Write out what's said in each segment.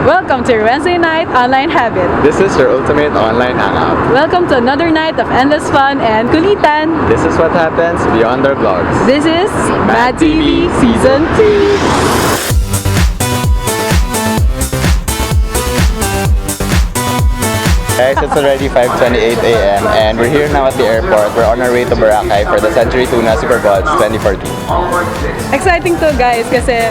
Welcome to your Wednesday night online habit. This is your ultimate online hangout. Welcome to another night of endless fun and kulitan. This is what happens beyond our vlogs. This is MadTV Season 2. Guys, it's already 5:28 a.m. and we're here now at the airport. We're on our way to Boracay for the Century Tuna Superbods 2014. Exciting to guys kasi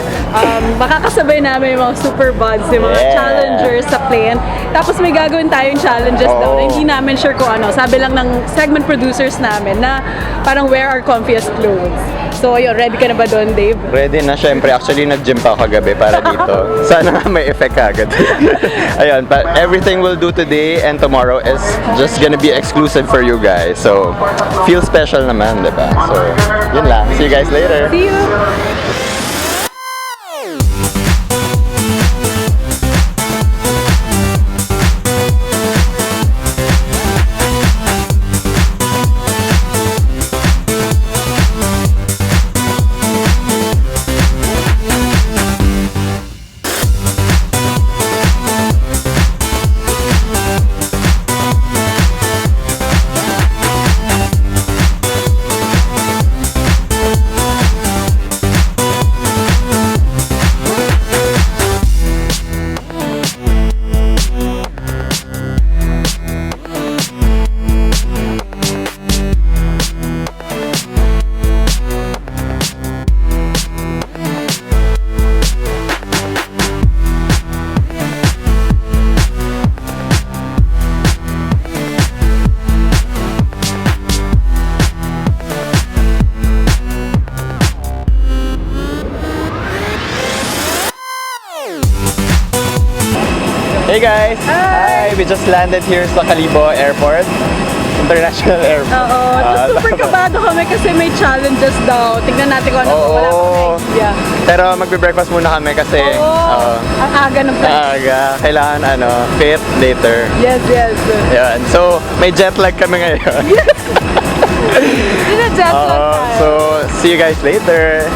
makakasabay namin yung mga Superbods, yung mga challengers sa plane. Tapos may gagawin tayong challenges daw na hindi namin sure kung ano. Sabi lang ng segment producers namin na parang wear our comfiest clothes. So ayun, ready ka na ba doon, Dave? Ready na, syempre. Actually, nag-gym pa ako kagabi para dito. Sana nga may effect agad. Ayun, but everything we'll do today and tomorrow is just gonna be exclusive for you guys. So, feel special naman, diba? So, yun lang. See you guys later. See you! Hey guys! Hi! We just landed here sa Cabanayan Airport. International Airport. Oo. Super kabado kami kasi may challenges daw. Tignan natin kung ano. Wala pa kami idea. Pero magbe-breakfast muna kami kasi ang aga ng flight. aga. Kailangan fit later. Yes. Yan. So, may jet lag kami ngayon. Hindi na jet lag tayo. So, see you guys later.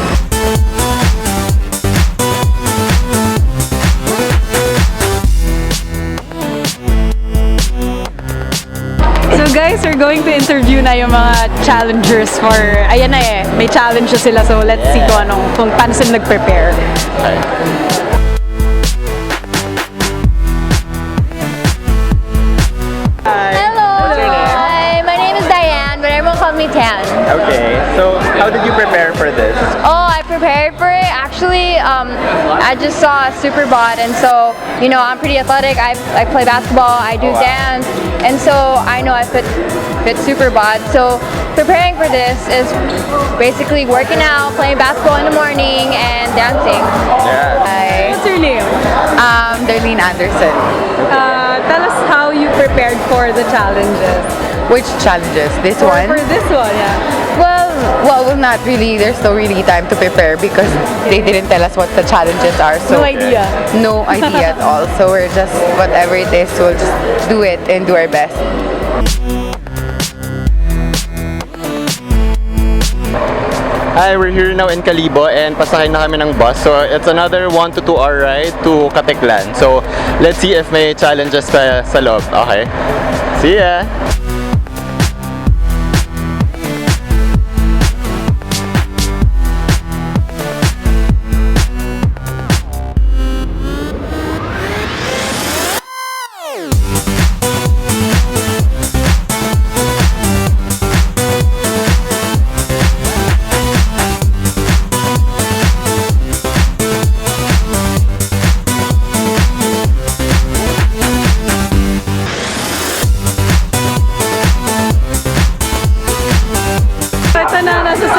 So guys, we're going to interview na yung mga challengers for, ayan na may challenges sila. So let's see kung paano sila nag-prepare. Okay. Hi, my name is Diane, but everyone calls me Tan. Okay, so how did you prepare for this? Oh, I prepared for it. Actually, I just saw a Superbod, and so, you know, I'm pretty athletic. I play basketball, I do dance, and so I know I fit Superbod. So preparing for this is basically working out, playing basketball in the morning, and dancing. Yeah. What's your name? Darlene Anderson. Tell us how you prepared for the challenges. Which challenges? This For one? this one, yeah. Well, not really. There's no really time to prepare because they didn't tell us what the challenges are. So No idea. No idea at all. So we're just, whatever it is, we'll just do it and do our best. Hi, we're here now in Calibo and pasakay na kami ng bus. So it's another 1 to 2 hour ride to Caticlan. So let's see if may challenges pa sa loob. Okay. See ya!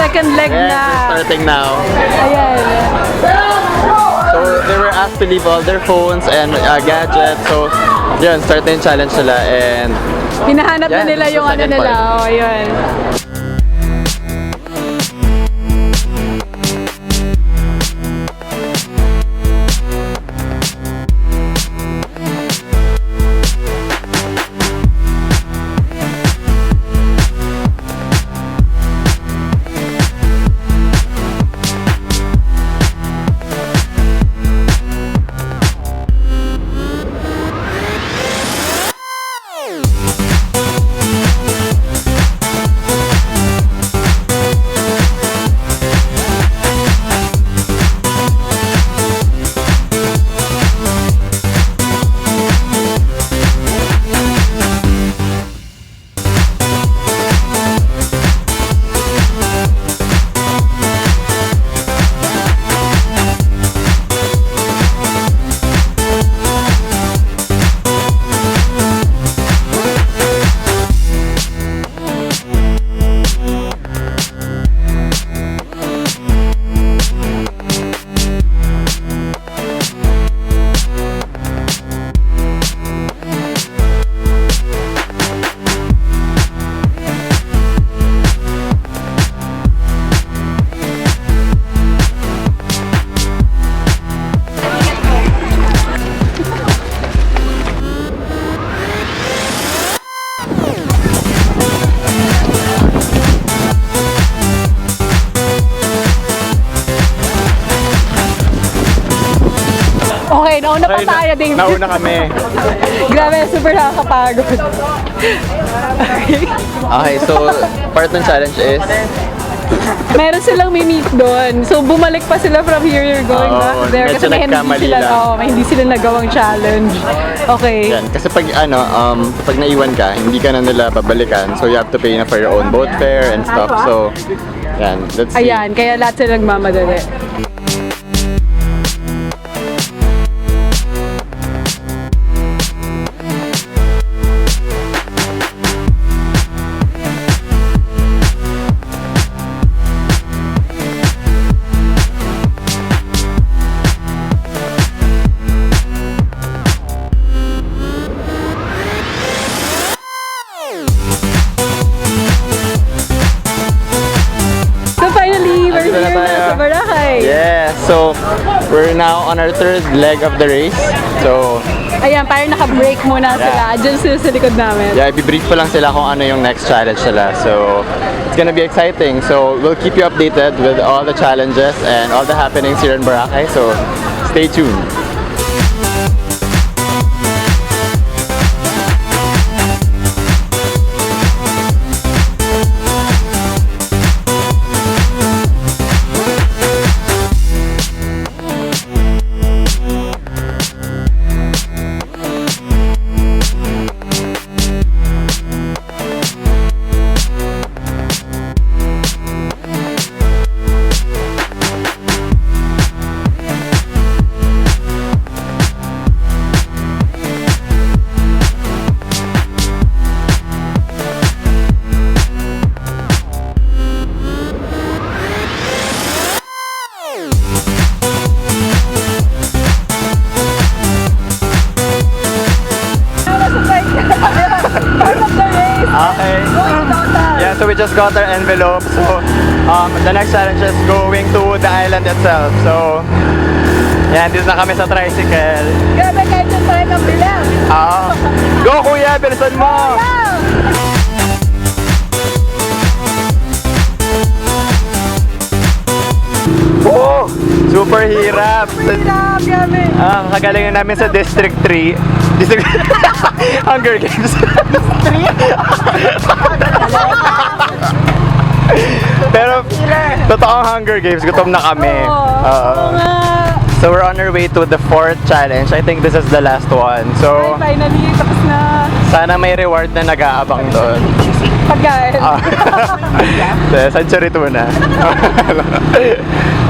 Second leg Yes, na. we're starting now. Ayan. So they were asked to leave all their phones and gadgets. So yun, start na yung challenge nila and Hinahanap na nila this is yung the ano second nila. part. Oh, ayun. nauna pa tayo, David. Nauna kami. Grabe, super nakakapagod. Okay, so part ng challenge is Meron silang may-meet doon. So, bumalik pa sila from here, going Oo, back there. medyo Kasi may nagkamali sila, lang. may hindi sila nagawang challenge. Okay. yan. Kasi pag pag naiwan ka, hindi ka na nila babalikan. So you have to pay na for your own boat fare and stuff. So, yan. Let's see. Ayan, kaya lahat sila nagmamadali. So finally, we're Andito na here na tayo. sa Boracay. Yeah, so we're now on our third leg of the race. So, Ayan, parang naka-break muna sila. Diyan sila sa likod namin. yeah, i-brief pa lang sila kung ano yung next challenge nila. So, it's gonna be exciting. So, we'll keep you updated with all the challenges and all the happenings here in Boracay. So, stay tuned. Okay. Yeah, so we just got our envelope. So, the next challenge is going to the island itself. So, yan, dito na kami sa tricycle. Grabe, kahit yung tayo ng bilang. Go kuya, bilisan mo! Oh, super hirap. Grabe. Kagalingan namin sa District 3. District Hunger Games. Pero totoong Hunger Games, gutom na kami. Oo nga. So we're on our way to the fourth challenge. I think this is the last one. So Ay, finally, tapos na. sana may reward na nag-aabang doon. Pagkain. Century Tuna.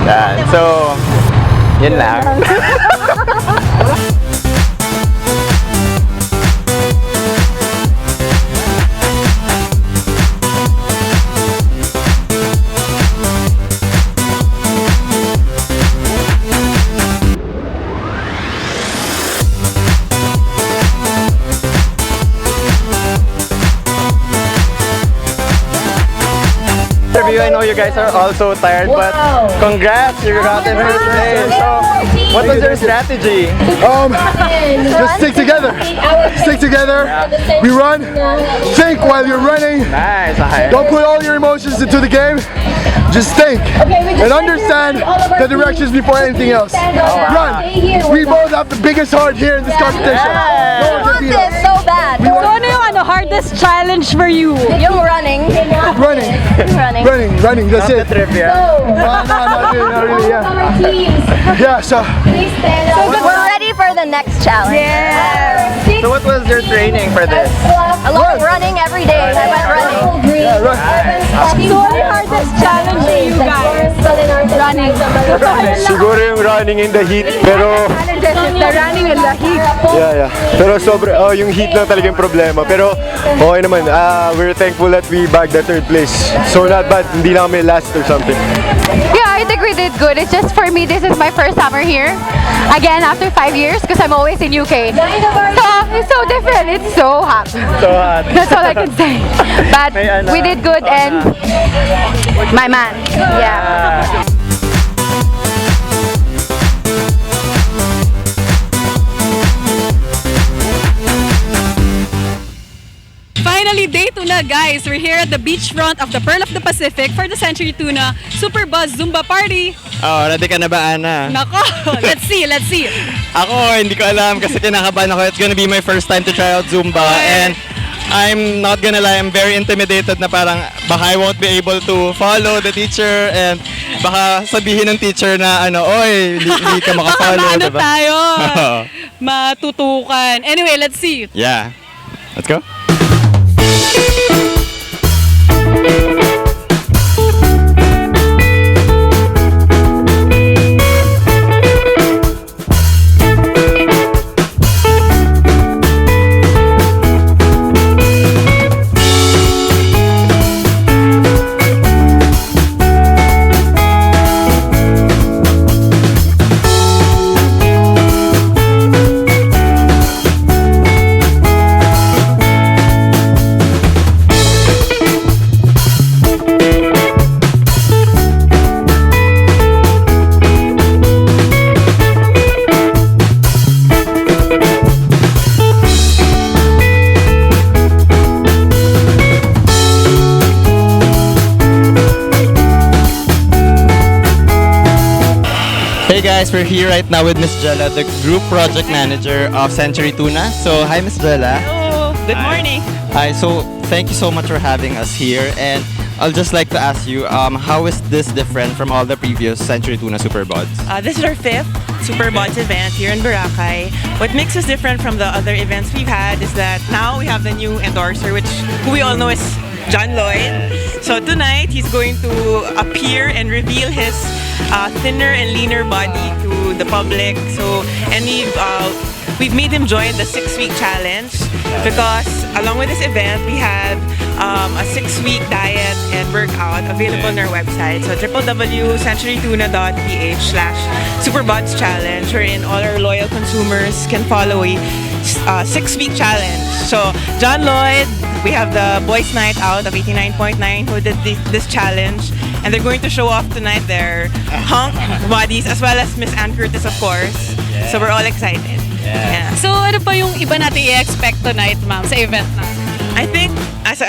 Yan. So, yun lang. Interview, I know you guys are also tired, but congrats, you got in first place. So, what was your strategy? Just stick together. Stick together. We run. Think while you're running. Nice, okay. Don't put all your emotions into the game. Just think and understand the directions before anything else. Run. We both have the biggest heart here in this competition. No one can beat us. So bad. So ano yung hardest challenge for you? Yung running. Running. Running. That's Not it. the trivia. No, not really. Yeah. Yeah. So. We're ready for the next challenge. So what was your training for this? A lot of running every day. I went running. Yeah. Run. So ano yung hardest challenge for you guys? Running. Siguro yung running in the heat, pero Challenges is the running and the heat. yeah. Pero yung heat lang talagang problema. Pero okay naman. We're thankful that we bagged the third place. So not bad. Hindi lang kami last or something. Yeah, I think we did good. It's just for me, this is my first summer here. Again, after 5 years, because I'm always in UK. So, it's so different. It's so hot. So hot. That's all I can say. But we did good and my man. Yeah. Finally, Finally, day 2 na, guys. We're here at the beachfront of the Pearl of the Pacific for the Century Tuna Superbods Zumba Party. Oh, ready ka na ba, Ana? Nako, let's see. Ako, hindi ko alam kasi kinakabahan ako. It's gonna be my first time to try out Zumba. And I'm not gonna lie, I'm very intimidated na parang baka I won't be able to follow the teacher and baka sabihin ng teacher na oy, hindi ka makafollow, Baka diba? tayo. Matutukan. Anyway, let's see. Yeah. Let's go. Hey guys, we're here right now with Miss Gela, the Group Project Manager of Century Tuna. So, hi Miss Gela. Hello, good morning. Hi, so thank you so much for having us here. And I'll just like to ask you, how is this different from all the previous Century Tuna Superbods? This is our 5th Superbods event here in Boracay. What makes us different from the other events we've had is that now we have the new endorser, who we all know is John Lloyd. So tonight, he's going to appear and reveal his thinner and leaner body to the public. So, and we've made him join the 6-week challenge because along with this event, we have a 6-week diet and workout available on our website. So www.centurytuna.ph/Superbods Challenge, wherein all our loyal consumers can follow a 6-week challenge. So John Lloyd, we have the Boys Night Out of 89.9 who did this challenge, and they're going to show off tonight their hunk bodies as well as Miss Ann Curtis, of course. So we're all excited. Yeah. So, ano pa yung iba natin i-expect tonight, ma'am, sa event na? I think as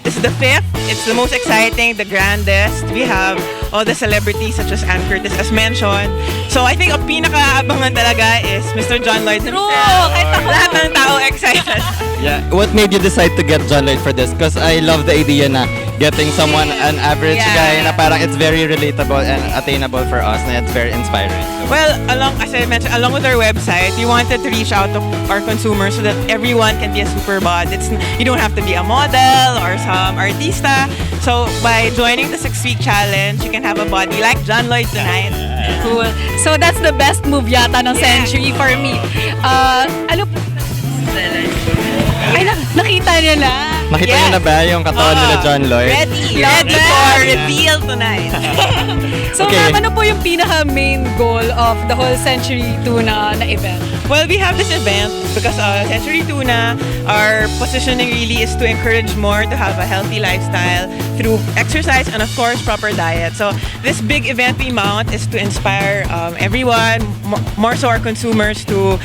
this is the 5th, it's the most exciting, the grandest. We have all the celebrities such as Ann Curtis as mentioned. So I think ang pinakaabangan talaga is Mr. John Lloyd himself. Kahit ako. Lahat ng tao excited. Yeah. What made you decide to get John Lloyd for this? Because I love the idea na getting someone, an average guy na parang it's very relatable and attainable for us na it's very inspiring. Well, as I mentioned, along with our website, we wanted to reach out to our consumers so that everyone can be a superbod. You don't have to be a model or some artista. So by joining the 6-week challenge, you can have a body like John Lloyd tonight. Cool. So, that's the best move yata ng Century for me. Ano po? Ay, nakita niya na. Makita niyo na ba yung katawan nila John Lloyd? Ready for reveal tonight. So, Okay. ma'am, ano po yung pinaka-main goal of the whole Century Tuna na event? Well, we have this event because Century Tuna, our positioning really is to encourage more to have a healthy lifestyle through exercise and of course proper diet. So this big event we mount is to inspire everyone, more so our consumers, to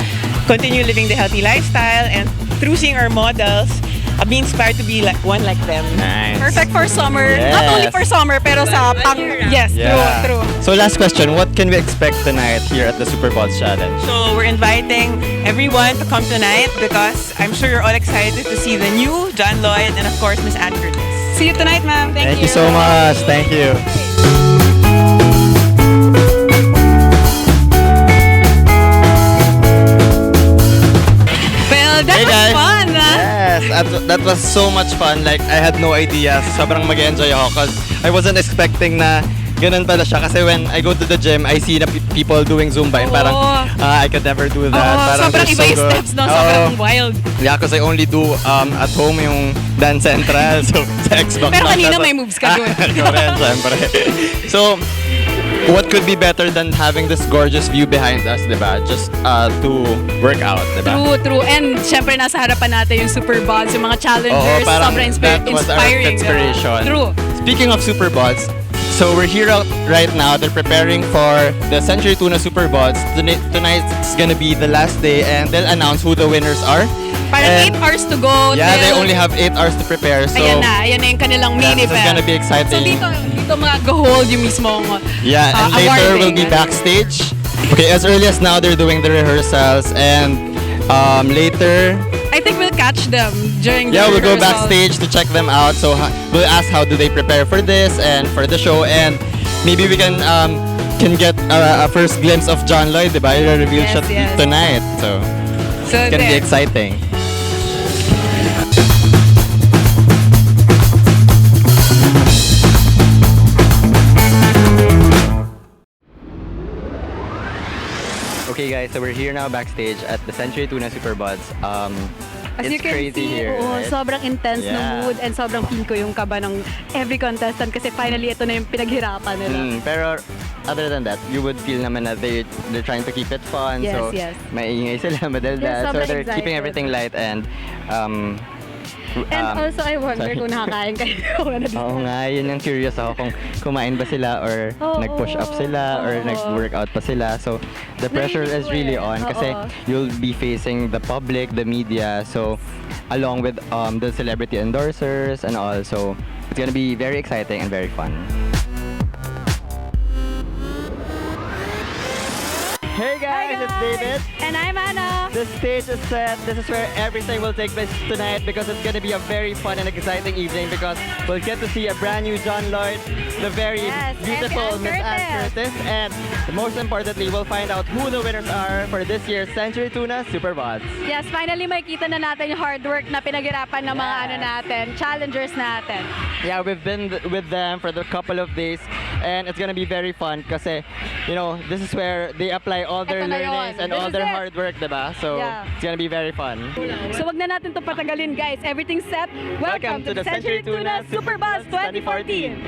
continue living the healthy lifestyle and through seeing our models, be inspired to be one like them. Nice. Perfect for summer. Yes. Not only for summer, pero sa pang... Yes, Yeah. true. So last question, what can we expect tonight here at the Superbods Challenge? So we're inviting everyone to come tonight because I'm sure you're all excited to see the new John Lloyd and of course Miss Ann Curtis. See you tonight, ma'am. Thank you so much. Thank you. Well, that Hey, was guys. fun. Yes, that was so much fun. Like, I had no idea. Sobrang mag-enjoy ako because I wasn't expecting na ganun pala siya. Kasi when I go to the gym, I see the people doing Zumba and parang, I could never do that. Oo, Parang sobrang they're iba so yung good. steps, no? Sobrang wild. Yeah, because I only do at home yung Dance Central. So, sa Xbox. Pero lang. kanina Tapos- may moves ka dun. Ikaw rin, syempre. So, what could be better than having this gorgeous view behind us, diba? Just to work out, diba? True. And syempre nasa harapan natin yung Superbods, yung mga challengers. Oo, parang sobrang that was our inspiring. inspiration. True. Speaking of Superbods, so we're here right now. They're preparing for the Century Tuna Superbods. Tonight's gonna be the last day and they'll announce who the winners are. Parang And 8 hours to go. yeah, they till- only have 8 hours to prepare. So Ayan na yung kanilang main this is event. gonna be exciting. So dito mag-hold yung mismong Yeah, and later we'll be awarding. backstage. Okay, as early as now they're doing the rehearsals, and later, I think we'll catch them during the yeah, we'll go rehearsals. backstage to check them out. So we'll ask how do they prepare for this and for the show, and maybe we can get a first glimpse of John Lloyd, diba? Reveal Yes, shot yes. tonight. So So it's gonna be there. exciting. Okay guys, so we're here now backstage at the Century Tuna Superbods. As It's you can crazy see, here. oo, right? sobrang intense Yeah. ng mood and sobrang feel ko yung kaba ng every contestant kasi finally ito na yung pinaghirapan nila. Pero other than that, you would feel naman na they're trying to keep it fun. Yes, so yes. maingay sila, madaldal. They're So sobrang they're keeping excited. everything light and And also, I wonder sorry. kung nakakain kayo. Oo nga, yun yung curious ako kung kumain ba sila or Oo. nag-push up sila or Oo. nag-workout pa sila. So the pressure is Narinig ko really eh. on kasi Oo. you'll be facing the public, the media, so along with the celebrity endorsers and all. So it's gonna be very exciting and very fun. Hey guys, it's David. And I'm Ana. The stage is set. This is where everything will take place tonight because it's going to be a very fun and exciting evening because we'll get to see a brand new John Lloyd, the very Yes, beautiful and Miss Anne Curtis, and most importantly, we'll find out who the winners are for this year's Century Tuna Superbods. Yes, finally makikita na natin yung hard work na pinaghirapan ng mga ano natin, challengers natin. Yeah, we've been with them for the couple of days and it's gonna be very fun kasi, you know, this is where they apply all their Ito na learnings yun. and all This is their it. hard work, diba? So Yeah. it's gonna be very fun. So wag na natin to patagalin guys. Everything's set. Welcome to the Century Tuna Superbods 2014.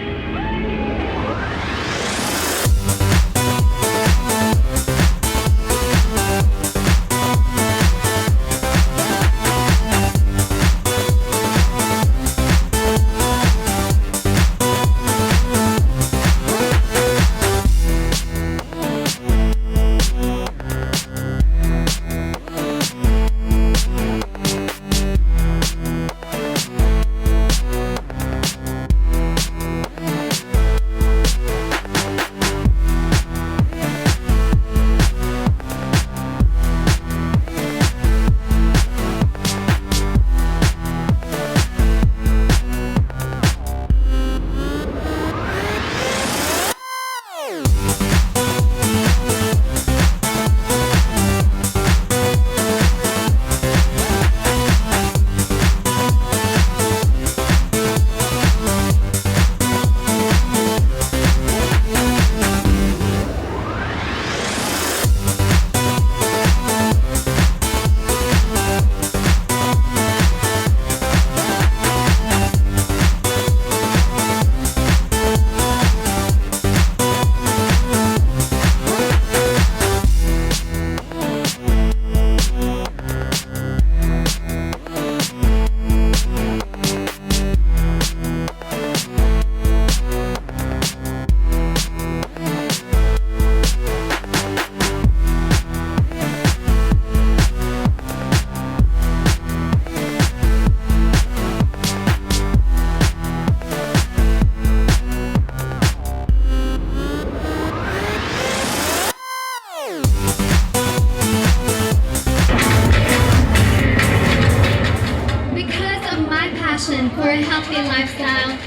For a healthy lifestyle,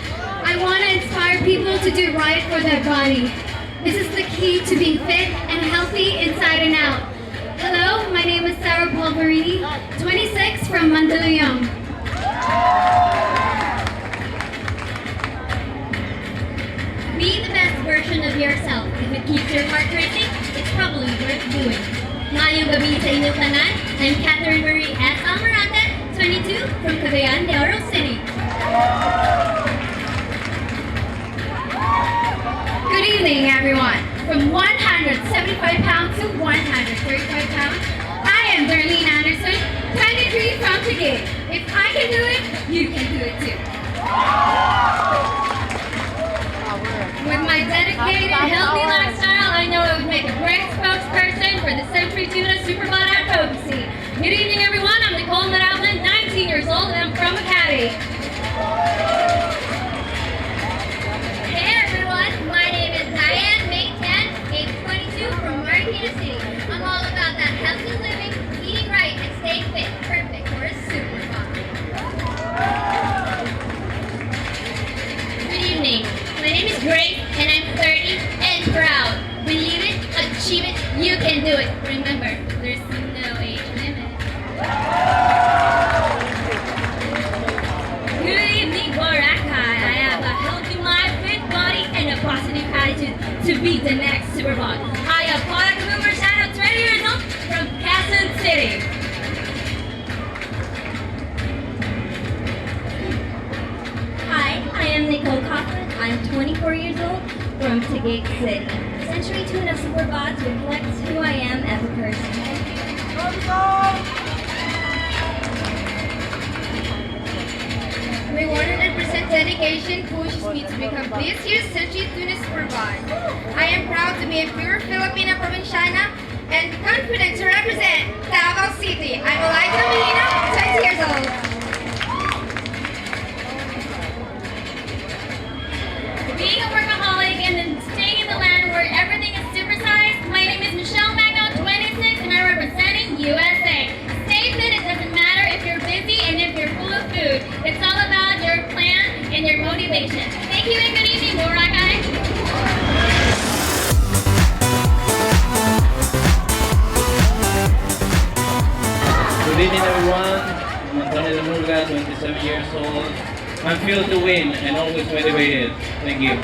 I want to inspire people to do right for their body. This is the key to being fit and healthy inside and out. Hello, my name is Sarah Bulgarini, 26 from Mandaluyong. Be the best version of yourself. If it keeps your heart racing, it's probably worth doing. Ngayong gabi sa inyong tanan, I'm Catherine Marie S. Almirante, 22 from Cagayan de Oro City. Good evening, everyone. From 175 pounds to 135 pounds, I am Darlene Anderson, 23 from Taguig. If I can do it, you can do it too. With my dedicated, healthy lifestyle, I know it would make a great spokesperson for the Century Tuna Superbod advocacy. Good evening, everyone. I'm Nicole Marablan, years old and I'm from Makati. Hey everyone, my name is Diane, May 10, age 22, from Marikina City. I'm all about that healthy living, eating right, and staying fit. Perfect for a super mom. Good evening. My name is Grace, and I'm 30 and proud. Believe it, achieve it, you can do it. Remember, there's no age limit. Good evening, Boracay. I have a healthy mind, fit body, and a positive attitude to be the next Superbod. I am Paulo, 20 years old, from Quezon City. Hi, I am Nicole Kaufman. I'm 24 years old, from Taguig City. Century Tuna Superbods reflects who I am as a person. My 100% dedication pushes me to become this year's Century Tuna Superbod. I am proud to be a pure Filipina Provinciana and confident to represent Davao City. I'm Elijah Medina, 20 years old. Being a workaholic and then staying in the land where everything is supersized, my name is Michelle Magno, 26, and I'm representing USA. Stay fit, it doesn't matter if you're busy and if you're full of food. It's all about your plan and your motivation. Thank you and good evening, Boracay. Good evening everyone, I'm Antonio Lamurga, 27 years old. I'm fueled to win and always motivated. Thank you.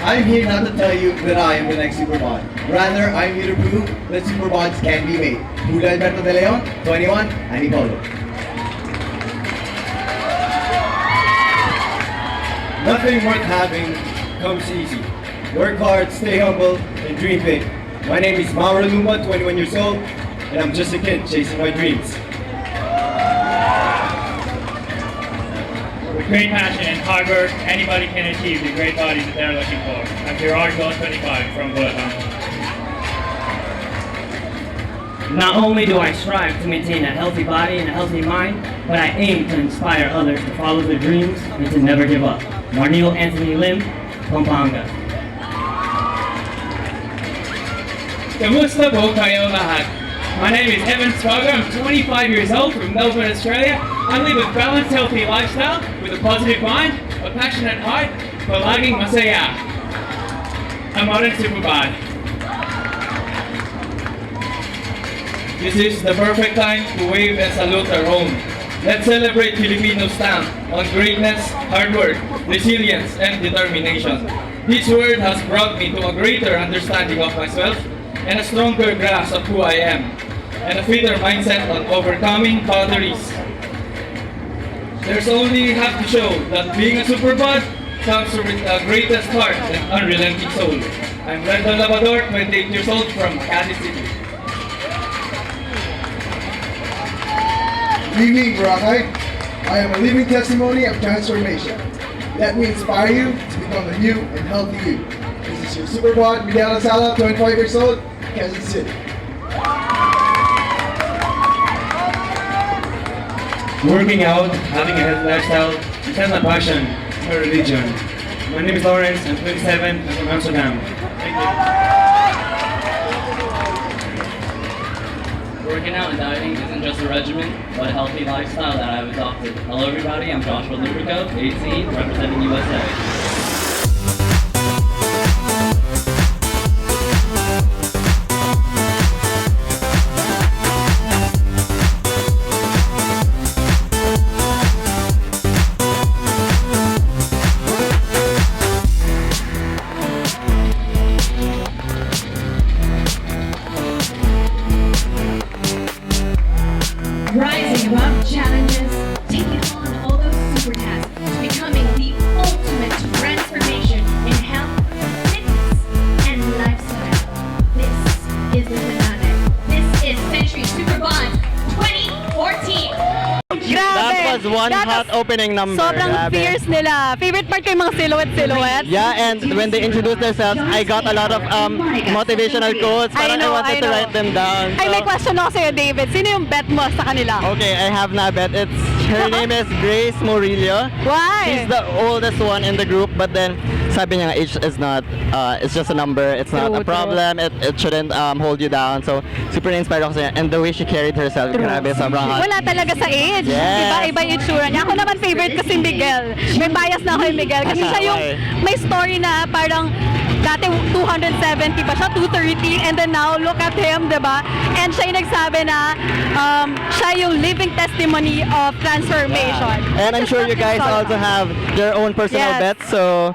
I'm here not to tell you that I am the next Superbod. Rather, I'm here to prove that Superbods can be made. Julio Alberto De Leon, 21, and Paulo. Nothing worth having comes easy. Work hard, stay humble, and dream big. My name is Mauro Lumba, 21 years old, and I'm just a kid chasing my dreams. With great passion and hard work, anybody can achieve the great body that they're looking for. I'm Gerard, 25 from Bulacan. Not only do I strive to maintain a healthy body and a healthy mind, but I aim to inspire others to follow their dreams and to never give up. Marnil Anthony Lim, Pampanga. Kamusta po kayo lahat? My name is Evan Spraga. I'm 25 years old from Melbourne, Australia. I live a balanced, healthy lifestyle with a positive mind, a passionate heart, palaging masaya. A modern Superbod. This is the perfect time to wave and salute our own. Let's celebrate Filipino stamp on greatness, hard work, resilience, and determination. This word has brought me to a greater understanding of myself and a stronger grasp of who I am, and a fitter mindset on overcoming boundaries. There's only have to show that being a Superbod comes with the greatest heart and unrelenting soul. I'm Brenda Lavador, 28 years old from Makati City. Good evening, Boracay. I am a living testimony of transformation. Let me inspire you to become a new and healthy you. This is your Superbod, Miguel Sala, 25 years old, Quezon City. Working out, having a healthy lifestyle, is not my passion, my religion. My name is Lawrence, I'm 27, I'm from Amsterdam. Thank you. Working out and dieting isn't just a regimen, but a healthy lifestyle that I've adopted. Hello everybody, I'm Joshua Lubrico, 18, representing USA. Rising above challenges, taking on all those super tasks, becoming the ultimate transformation in health, fitness, and lifestyle. This is the Fanatic. This is Century Superbods 2014. Grabe! was one hot opening number. Sobrang Grabe. fierce nila. Favorite part ko yung mga silhouette. Yeah, and when they introduced themselves, I got a lot of motivational quotes. Parang I wanted to write them down. Ay, may question ako sa'yo, David. Sino yung bet mo sa kanila? Okay, I have na bet. Her name is Grace Murillo. Why? She's the oldest one in the group, but then sabi niya nga, age is not, it's just a number. It's not a problem. It shouldn't hold you down. So, super inspired ako sa niya. And the way she carried herself, grabe, sobrang hot. Wala talaga sa age. Yes. Iba yung itsura niya. Ako naman favorite ko si Miguel. May bias na ako kay Miguel. Kasi siya yung may story na parang dati 270 pa siya, 230, and then now look at him, diba? And siya yung nagsabi na siya yung living testimony of transformation. And I'm sure you guys also have your own personal bets. So,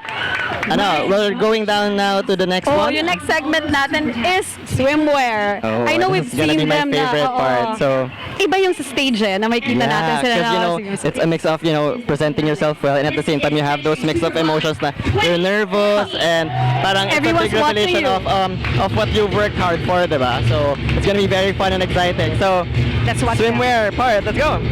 we're going down now to the next one. Yung next segment natin is swimwear. Oh, I know we've this is gonna seen be my them favorite na, part. So, iba yung sa stage na may kita natin sila because na. it's a mix of presenting yourself well, and at the same time you have those mix of emotions na you're nervous and parang Everyone's it's a big revelation of what you've worked hard for, diba? So it's gonna be very fun and exciting. So that's what swimwear part. Let's go.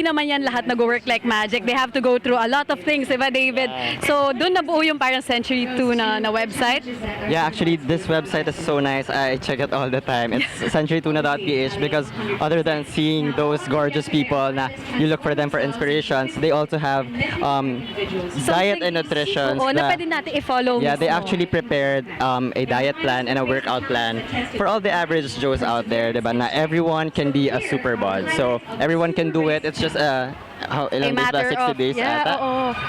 hindi naman yan lahat nag-work like magic. They have to go through a lot of things, diba David? So doon nabuo yung parang Century Tuna na website. Yeah, actually, this website is so nice. I check it all the time. It's centurytuna.ph because other than seeing those gorgeous people na you look for them for inspirations, they also have diet and nutrition. Oo, na pwede natin i-follow. Yeah, they mismo. actually prepared a diet plan and a workout plan for all the average Joes out there, diba? Na everyone can be a superbod. So everyone can do it. It's just ilang days ba? 60 days ata?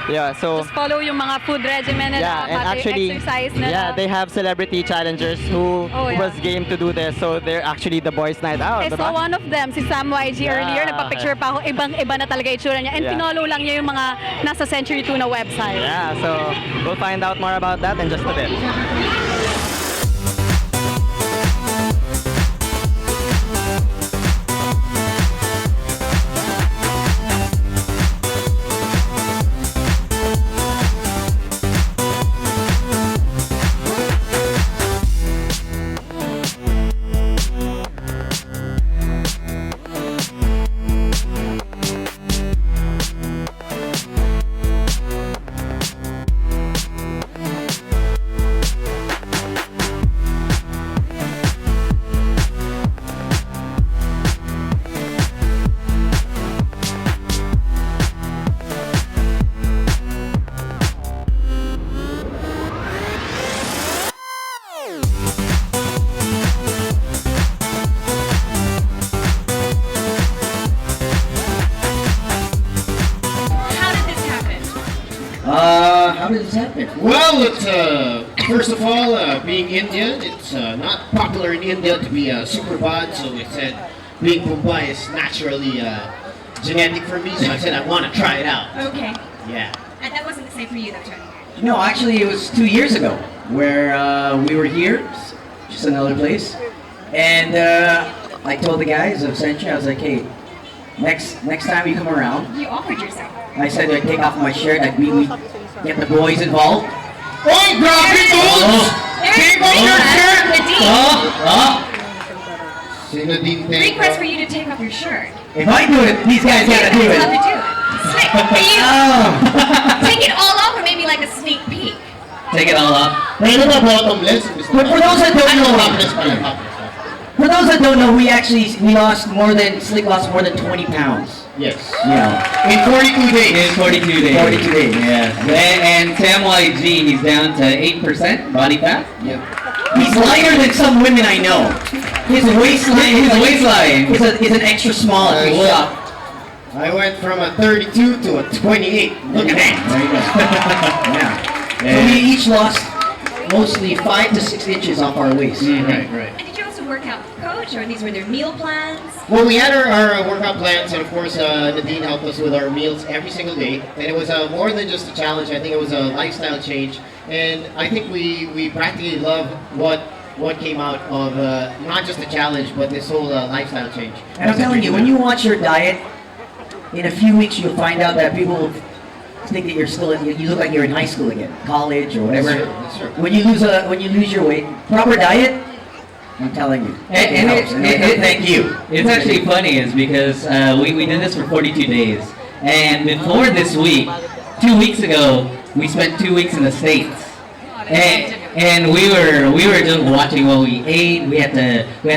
Yeah, so Just follow yung mga food regimen nila, and actually, exercise nila. yeah, they have celebrity challengers who was game to do this. So they're actually the boys' night out, I diba? saw one of them, si Sam YG earlier, nagpa-picture pa ako, ibang-iba na talaga itsura niya. And Yeah. pinollow lang niya yung mga nasa Century Tuna website. Yeah, so we'll find out more about that in just a bit. How did this happen? Well, it's first of all, being Indian, it's not popular in India to be a superbod, so we said being Mumbai is naturally genetic for me, so I said I want to try it out. Okay. Yeah. And that wasn't the same for you, though, Tony. No, actually, it was 2 years ago where we were here, just another place, and I told the guys of Century, I was like, hey, next time you come around, You offered yourself. I said I'd take off my shirt, we get the boys involved. Oi, grabe, dudes! Take off your shirt! Sino din take Request for you to take off your shirt. If I do it, these guys gotta do You it. have to do it. Slick. Can you take it all off or maybe like a sneak peek? Take it all off. Pwede ba bottomless? But for those that don't know, Topless pala. for those that don't know, Slick lost more than 20 pounds. Yes. Yeah. In 42 days. In 42 days. 42 days. Yeah. And Sam YG, he's down to 8% body fat. Yep. He's lighter than some women I know. His waistline is an extra small. It's a shock. I went from a 32 to a 28. Look at that. There you go. Yeah. So we each lost mostly 5 to 6 inches off our waist. Right. And did you also work out with the coach, or these were their meal plans? Well, we had our workout plans, and of course, Nadine helped us with our meals every single day. And it was more than just a challenge. I think it was a lifestyle change. And I think we practically love what came out of not just the challenge, but this whole lifestyle change. And I'm telling you, when you watch your diet, in a few weeks you'll find out that people think that you look like you're in high school again, college or whatever. That's true. When you lose your weight, proper diet, I'm telling you. Thank you. It's actually funny is because we did this for 42 days. And before this week, 2 weeks ago, we spent 2 weeks in the States. And we were just watching what we ate. We had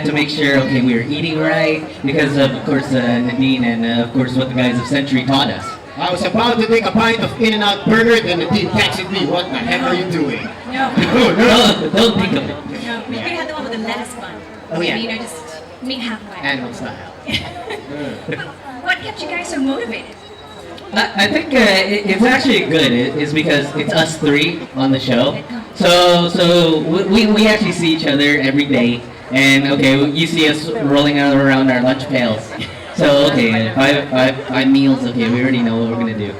to make sure, okay, we were eating right because of course Nadine and of course what the guys of Century taught us. I was about to take a bite of In-N-Out Burger, then Nadine texted me, "What the heck are you doing?" No. Don't think of it. No. We could have the one with the lettuce bun. Oh, yeah. You know, just meet halfway. Animal style. What kept you guys so motivated? I think it's actually good. It's because it's us three on the show. So we actually see each other every day, and okay, you see us rolling around our lunch pails. So okay, five meals. Okay, we already know what we're gonna do.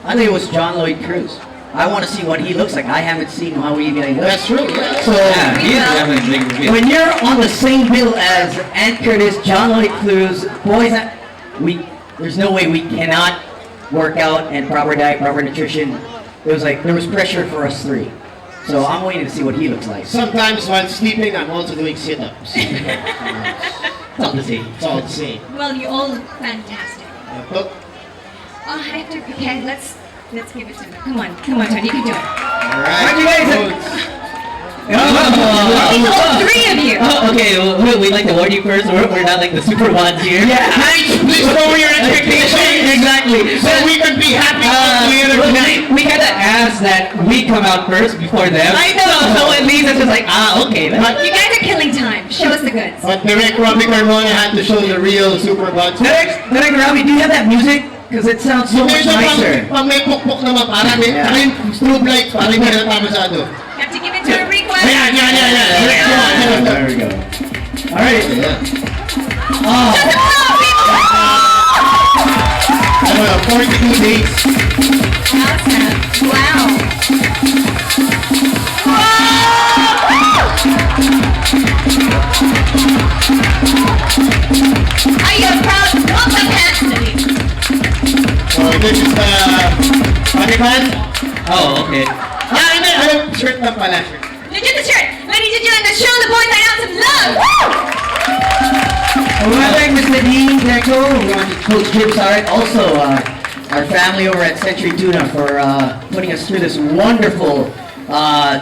I think it was John Lloyd Cruz. I want to see what he looks like. I haven't seen how he looks. That's true. Yeah. So Yeah, he's having a big reveal. when you're on the same bill as Ant Curtis, John Lloyd Cruz, boys, there's no way we cannot work out and proper diet, proper nutrition. There was pressure for us three. So I'm waiting to see what he looks like. Sometimes while sleeping, I'm also doing sit-ups. It's all the same. It's all the same. Well, you all look fantastic. But Oh, Hector, okay, let's give it to him. Come on, John, you can do it. Alright. You guys All three of you. Okay, we'd like to warn you first. We're not like the Superbods here. Yeah, please lower your expectations. Exactly. So we could be happy together tonight. We kind of asked that we come out first before them. I know. So at least it's just like, okay. You guys are killing time. Show us the goods. But Direct Robbie Carmona had to show the real Superbods. Direct Robbie, do you have that music? Because it sounds so much nicer. Pang may pukpok naman, para may strobe lights, para hindi na masyado. You have to give it to a request. Yeah. There we go. Alright. Oh. 42 days. Wow. Are you proud of the capacity? So this is the Panipan. Oh, okay. Shirt lang pala. Look at the shirt. Ladies and gentlemen, show the boys I have some love. Well, like Mr. Dean, Deco, Coach Jim Sarek, also our family over at Century Tuna for putting us through this wonderful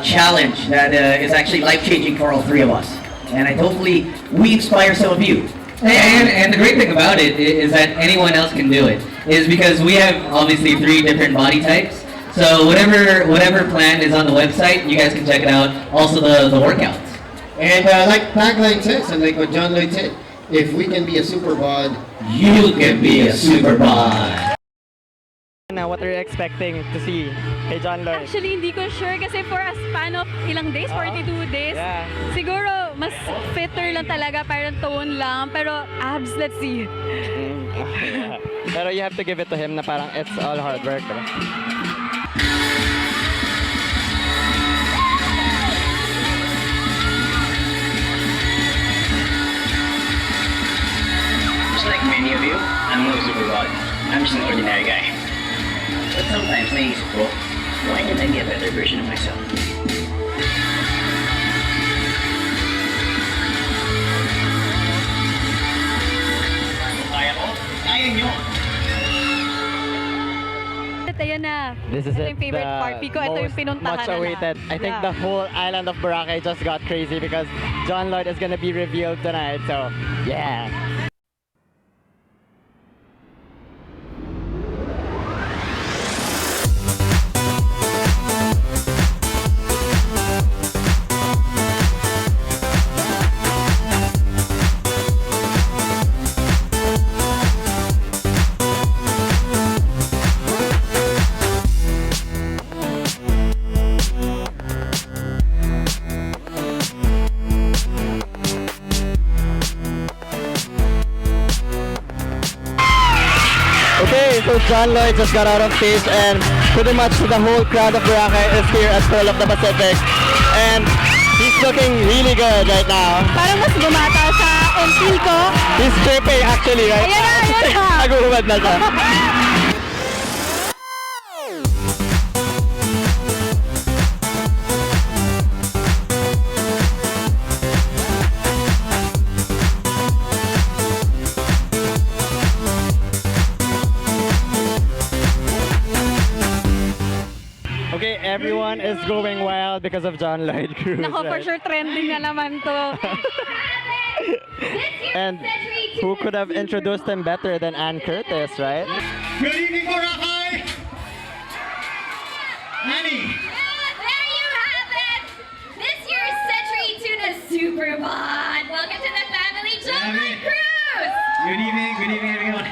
challenge that is actually life-changing for all three of us. And hopefully we inspire some of you. And the great thing about it is that anyone else can do it. Is because we have obviously 3 different body types. So whatever plan is on the website, you guys can check it out. Also the workouts. And like Tagline says, and like what John Lloyd said, if we can be a Superbod, you can be a Superbod. Now, what are you expecting to see kay John Lloyd? Actually, hindi ko sure kasi for a span of ilang days, 42 days, siguro mas fitter lang talaga, parang tone lang. Pero abs, let's see. Pero you have to give it to him na parang it's all hard work. Diba? Just like many of you, I'm no Superbod. I'm just an ordinary guy. But sometimes naisip ko, why can't I be a better version of myself? Kaya ko? Kaya nyo? Ayan na. This is ito yung favorite part. Pico, ito yung pinuntahan much awaited. I think the whole island of Boracay just got crazy because John Lloyd is gonna be revealed tonight. So, yeah. Okay, so John Lloyd just got out of stage and pretty much the whole crowd of Boracay is here at Pearl of the Pacific. And he's looking really good right now. Parang mas bumata sa until ko. He's dripping actually right now. Ayan na! Naguhubad na siya. Okay, everyone is going wild because of John Lloyd Cruz. Nako, for sure trending na naman to. And who could have introduced him better than Ann Curtis, right? Good evening, Boracay! Annie! There you have it! This year's Century Tuna Superbod. Welcome to the family, John Lloyd Cruz! Good evening everyone.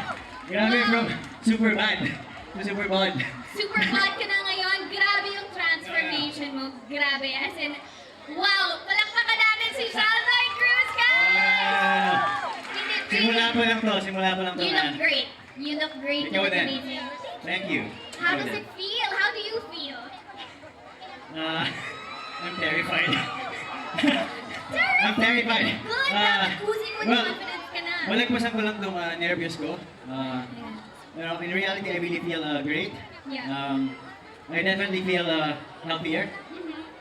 Grabe from Superbad to Superbod. Superbod ka na ngayon. Grabe yung transformation mo. Grabe. As in, wow! Palakpakan natin si John Lloyd Cruz, guys! Simula pa lang to. You look great. You look great. You look amazing. Thank you. How does it feel? How do you feel? I'm terrified. I'm terrified. Good, dapat oozing with confidence ka na. Malagpasan ko lang itong nervous ko. You know, in reality, I really feel great. Yeah. I definitely feel healthier.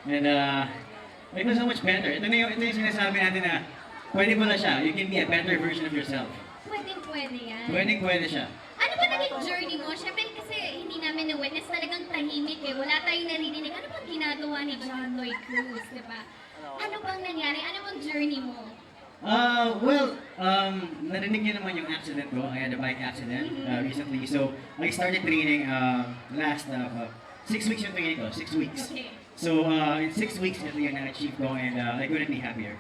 And I feel so much better. Ito yung sinasabi natin na pwede mo na siya. You can be a better version of yourself. Pwede yan. Pwede siya. Ano ba naging journey mo? Siyempre, Okay, wala tayong naririnig. Ano bang ginagawa ni John Lloyd Cruz, di ba? Ano bang nangyari? Ano bang journey mo? Narinig niyo naman yung accident ko. I had a bike accident recently. So, I started training last 6 weeks yung training ko. 6 weeks. Okay. So, in 6 weeks, ito yung na-achieve ko and I couldn't be happier.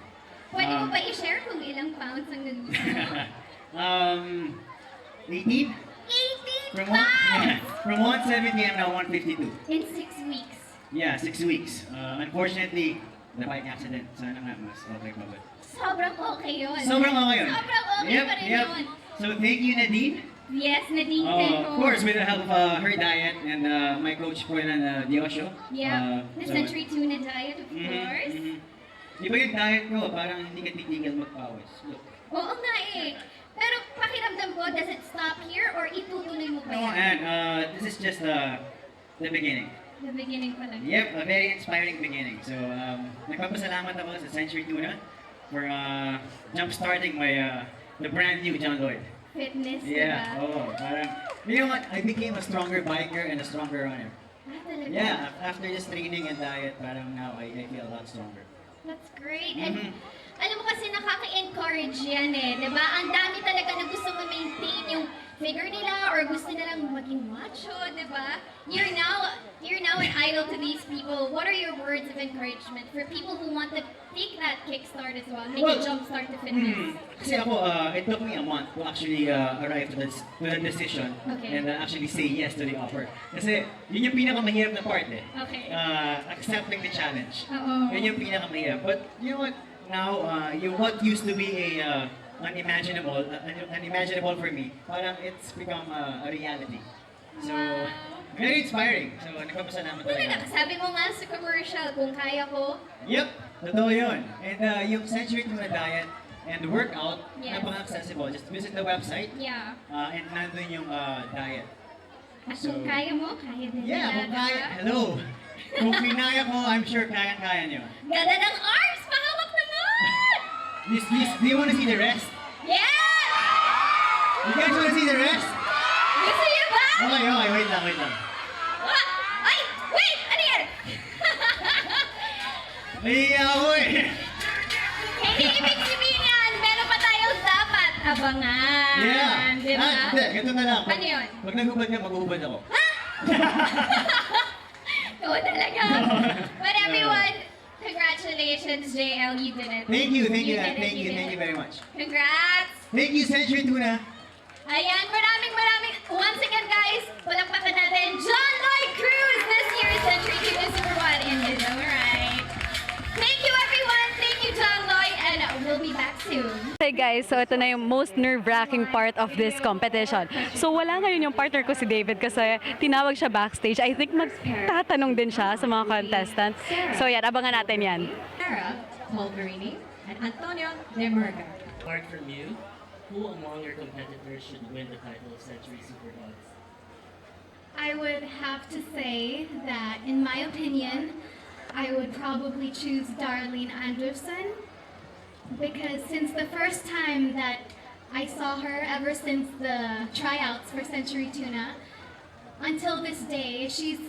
Pwede mo ba i-share kung ilang pounds ang nalose mo? 18? 18 From pounds! From 170, I'm now 152. In 6 weeks. Yeah, 6 weeks. Unfortunately, the bike accident. Sana nga mas okay pa ba? Sobrang okay yun. Sobrang okay yun. Sobrang okay pa rin yun. So thank you, Nadine. Yes, Nadine Tenko. Of course, with the help of her diet and my coach Paulo Diosio. Yeah, the Century Tuna diet, of course. Di ba yung diet ko, parang hindi ka titigil magpawis. Look. Oo nga eh. Pero pakiramdam ko, does it stop here or itutuloy mo pa No, yan? and this is just the beginning. The beginning pa lang. Yep, a very inspiring beginning. So, nagpapasalamat ako sa Century Tuna for jump-starting my the brand new John Lloyd. Fitness, Yeah, diba? parang, you know what, I became a stronger biker and a stronger runner. Ah, talaga? Yeah, after this training and diet, parang now I feel a lot stronger. That's great. And alam mo kasi nakaka-encourage yan eh, di ba? Ang dami talaga na gusto ma-maintain yung figure nila or gusto nilang maging macho, di ba? You're now an idol to these people. What are your words of encouragement for people who want to take that kickstart as well, make a jump start to fitness? Kasi ako, it took me a month to actually arrive to the decision Okay. and actually say yes to the offer. Kasi yun yung pinakamahirap na part eh. Okay. Accepting the challenge. Oo. Yun yung pinakamahirap. But you know what? Now, what used to be unimaginable for me, parang it's become a reality. So, very inspiring. So, nagpapasalamat Wala talaga. na, sabi mo nga sa commercial, kung kaya ko. Yep, totoo yun. And yung Century Tuna diet and workout, Yes. napaka-accessible. Just visit the website. Yeah. And nandun yung diet. At kung kaya mo, kaya din Yeah, nila, kung kaya, diba? hello. Kung kinaya ko, I'm sure kaya nyo. Ganda ng arms! Pahawak naman! Do you want to see the rest? Yes! You guys want to see the rest? Gusto niyo ba? Okay, wait lang. Ay! Wait! Ano yan? Nahiya ako eh. Hindi ibig sabihin yan, meron pa tayong dapat abangan. Yeah. Di ba? Hindi, ganito na lang. Ano yun? Pag naghubad ka, mag-uhubad ako. Oo talaga. But everyone, congratulations, JL, you did it. Thank you did it, thank did you it. very much. Congrats! Thank you, Century Tuna. Ayan, maraming, once again guys, palakpakan natin, John Lloyd Cruz, this year's Century Tuna Superbod in his own right. Thank you everyone, thank you John Lloyd, and we'll be back soon. Hey guys, so ito na yung most nerve-wracking part of this competition. So wala ngayon yung partner ko si David kasi tinawag siya backstage. I think magtatanong din siya sa mga contestants. So yan, abangan natin yan. Sarah Polverini and Antonio De Murga. Apart from you, who among your competitors should win the title of Century Superbods? I would have to say that, in my opinion, I would probably choose Darlene Anderson because since the first time that I saw her, ever since the tryouts for Century Tuna, until this day, she's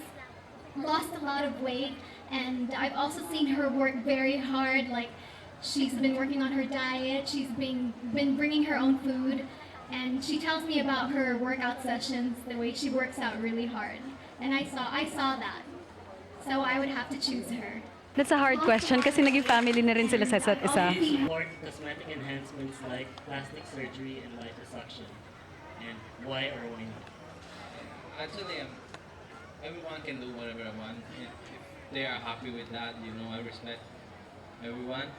lost a lot of weight, and I've also seen her work very hard. Like, she's been working on her diet, she's been bringing her own food, and she tells me about her workout sessions, the way she works out really hard. And I saw that. So I would have to choose her. That's a hard question kasi naging family na rin sila sa isa't isa. Do you support cosmetic enhancements like plastic surgery and liposuction? And why or why not? Actually, everyone can do whatever I want. If they are happy with that, I respect everyone.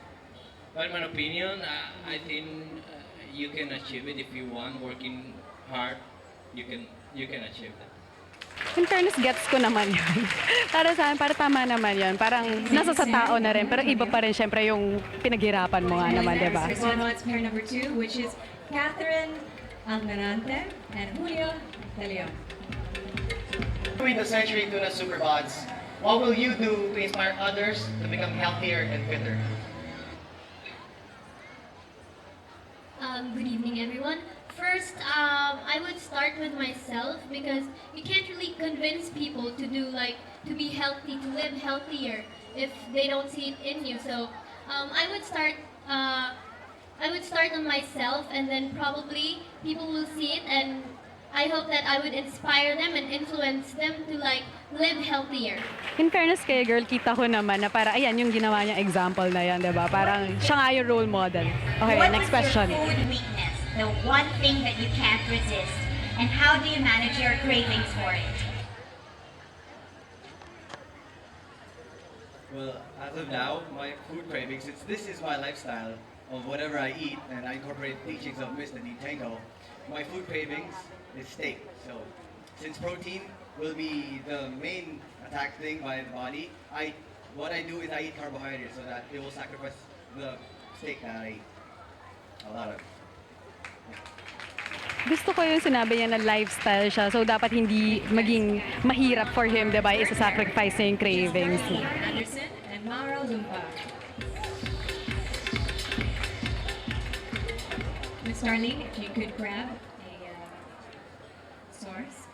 But in my opinion, I think you can achieve it if you want. Working hard, you can achieve that. In fairness, gets ko naman yun. Para sa akin, para tama naman yun. Parang nasa sa tao na rin, pero iba pa rin syempre yung pinaghirapan mo nga naman, di ba? Superbods pair number 2, which is Catherine Almirante and Julio De Leon. With the Century Tuna Superbods, what will you do to inspire others to become healthier and fitter? Good evening, everyone. First, first, I would start with myself because you can't really convince people to to be healthy, to live healthier if they don't see it in you. So I would start. I would start on myself, and then probably people will see it, and I hope that I would inspire them and influence them to live healthier. In fairness kay girl, kita ko naman na para ayan yung ginawa niyang example na yan, 'di ba? Parang siya nga yung role model. Okay, What next is question. your food weakness? The one thing that you can't resist, and how do you manage your cravings for it? Well, as of now, my food cravings, since this is my lifestyle of whatever I eat, and I incorporate teachings of Mr. Tango, my food cravings is steak. So, since protein will be the main attack thing by the body, what I do is I eat carbohydrates so that it will sacrifice the steak that I eat. A lot of. Gusto ko yung sinabi niya na lifestyle siya, so dapat hindi maging mahirap for him, diba? Isa-sacrifice niya yung cravings. Anderson and Mauro Lumpa. Miss Darlene, if you could grab a source.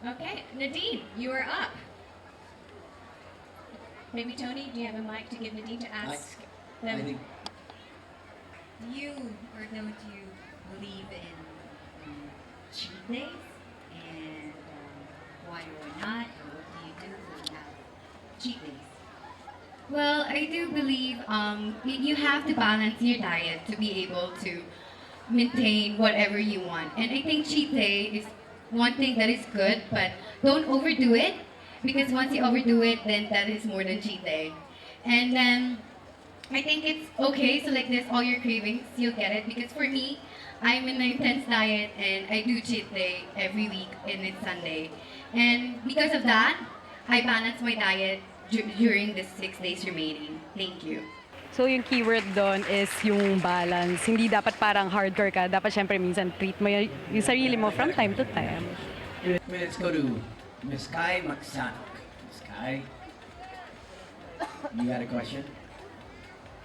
Okay, Nadine, you are up. Maybe Tony, do you have a mic to give Nadine to ask them? I think Do you or don't you believe in cheat days? And why or not? Or what do you do when you have cheat days? Well, I do believe you have to balance your diet to be able to maintain whatever you want. And I think cheat day is one thing that is good, but don't overdo it, because once you overdo it, then that is more than cheat day. And then I think it's okay to like this all your cravings, you'll get it. Because for me, I'm in an intense diet and I do cheat day every week and it's Sunday. And because of that, I balance my diet during the 6 days remaining. Thank you. So yung keyword doon is yung balance. Hindi dapat parang hardcore ka. Dapat syempre minsan treat mo yung sarili mo from time to time. Let's go to Miss Kai Magsanok. Miss Kai, you got a question?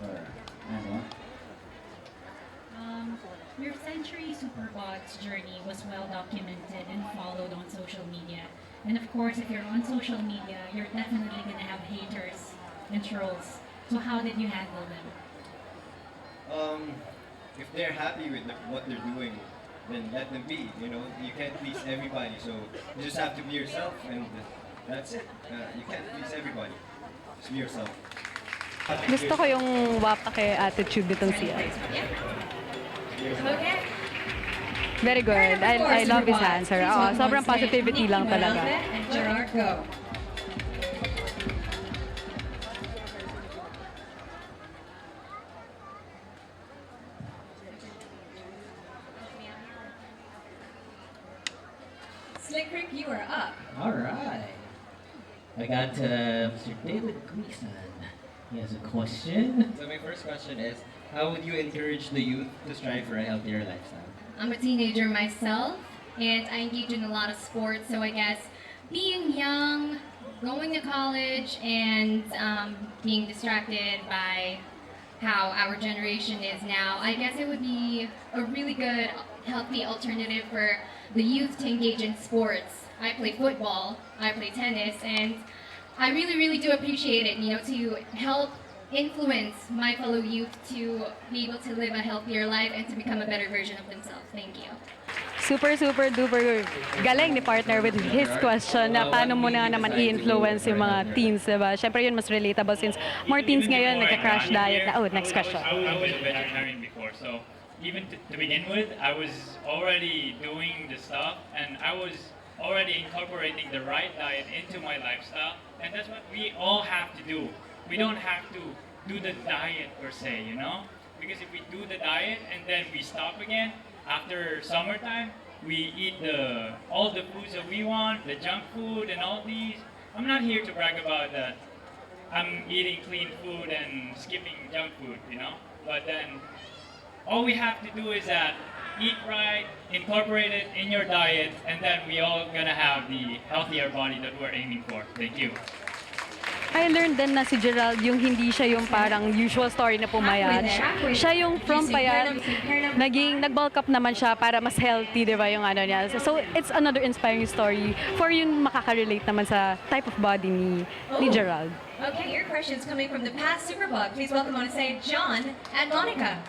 Or ano? Your Century Superbods journey was well documented and followed on social media. And of course, if you're on social media, you're definitely going to have haters and trolls. So how did you handle them? If they're happy with what they're doing, then let them be. You know, you can't please everybody, so you just have to be yourself, and that's it. You can't please everybody. Just be yourself. Gusto ko yung wapake attitude nitong siya. Okay. Very good. I love his answer. Sobrang positivity lang talaga. And Gerard, go. Slick Rick, you are up. All right. I got Mr. David Guison. He has a question. So my first question is, how would you encourage the youth to strive for a healthier lifestyle? I'm a teenager myself, and I engage in a lot of sports, so I guess being young, going to college, and being distracted by how our generation is now, I guess it would be a really good, healthy alternative for the youth to engage in sports. I play football, I play tennis, and I really, really do appreciate it, you know, to help influence my fellow youth to be able to live a healthier life and to become a better version of themselves. Thank you. Super duper galing ni partner with his question na paano mo na naman i-influence yung mga teens, diba? Siyempre yun mas relatable since more teens ngayon nagka-crash diet. Oh, next question. I was a vegetarian before, so even to begin with, I was already doing the stuff and I was already incorporating the right diet into my lifestyle, and that's what we all have to do. We don't have to do the diet per se, you know? Because if we do the diet and then we stop again, after summertime, we eat all the foods that we want, the junk food and all these. I'm not here to brag about that I'm eating clean food and skipping junk food, you know? But then all we have to do is that eat right, incorporate it in your diet, and then we all gonna have the healthier body that we're aiming for. Thank you. I learned din na si Gerald yung hindi siya yung parang usual story na pumayat. Siya yung from payat, nag-bulk up naman siya para mas healthy, di ba, yung ano niya. So, it's another inspiring story for yung makaka-relate naman sa type of body ni Gerald. Okay, your question's coming from the past Superbod. Please welcome on stage John and Monica.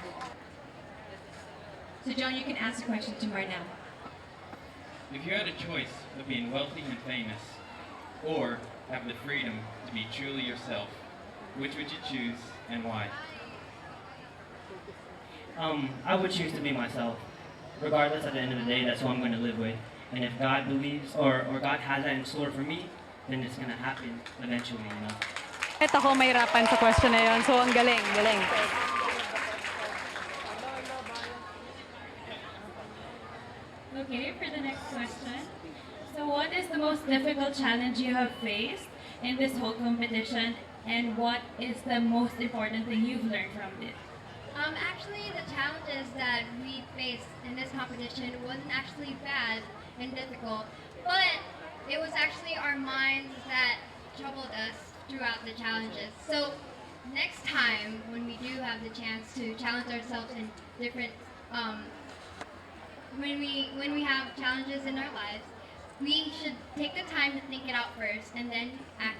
So John, you can ask the question to Mar now. If you had a choice of being wealthy and famous, or have the freedom to be truly yourself, which would you choose and why? I would choose to be myself. Regardless, at the end of the day, that's who I'm going to live with. And if God believes, or God has that in store for me, then it's going to happen eventually, you know. Ito ako mahirapan sa question na yun. So, ang galing, galing. Okay, for the next question. So what is the most difficult challenge you have faced in this whole competition, and what is the most important thing you've learned from it? Actually, the challenges that we faced in this competition wasn't actually bad and difficult, but it was actually our minds that troubled us throughout the challenges. So next time, when we do have the chance to challenge ourselves in different, when we have challenges in our lives, we should take the time to think it out first and then act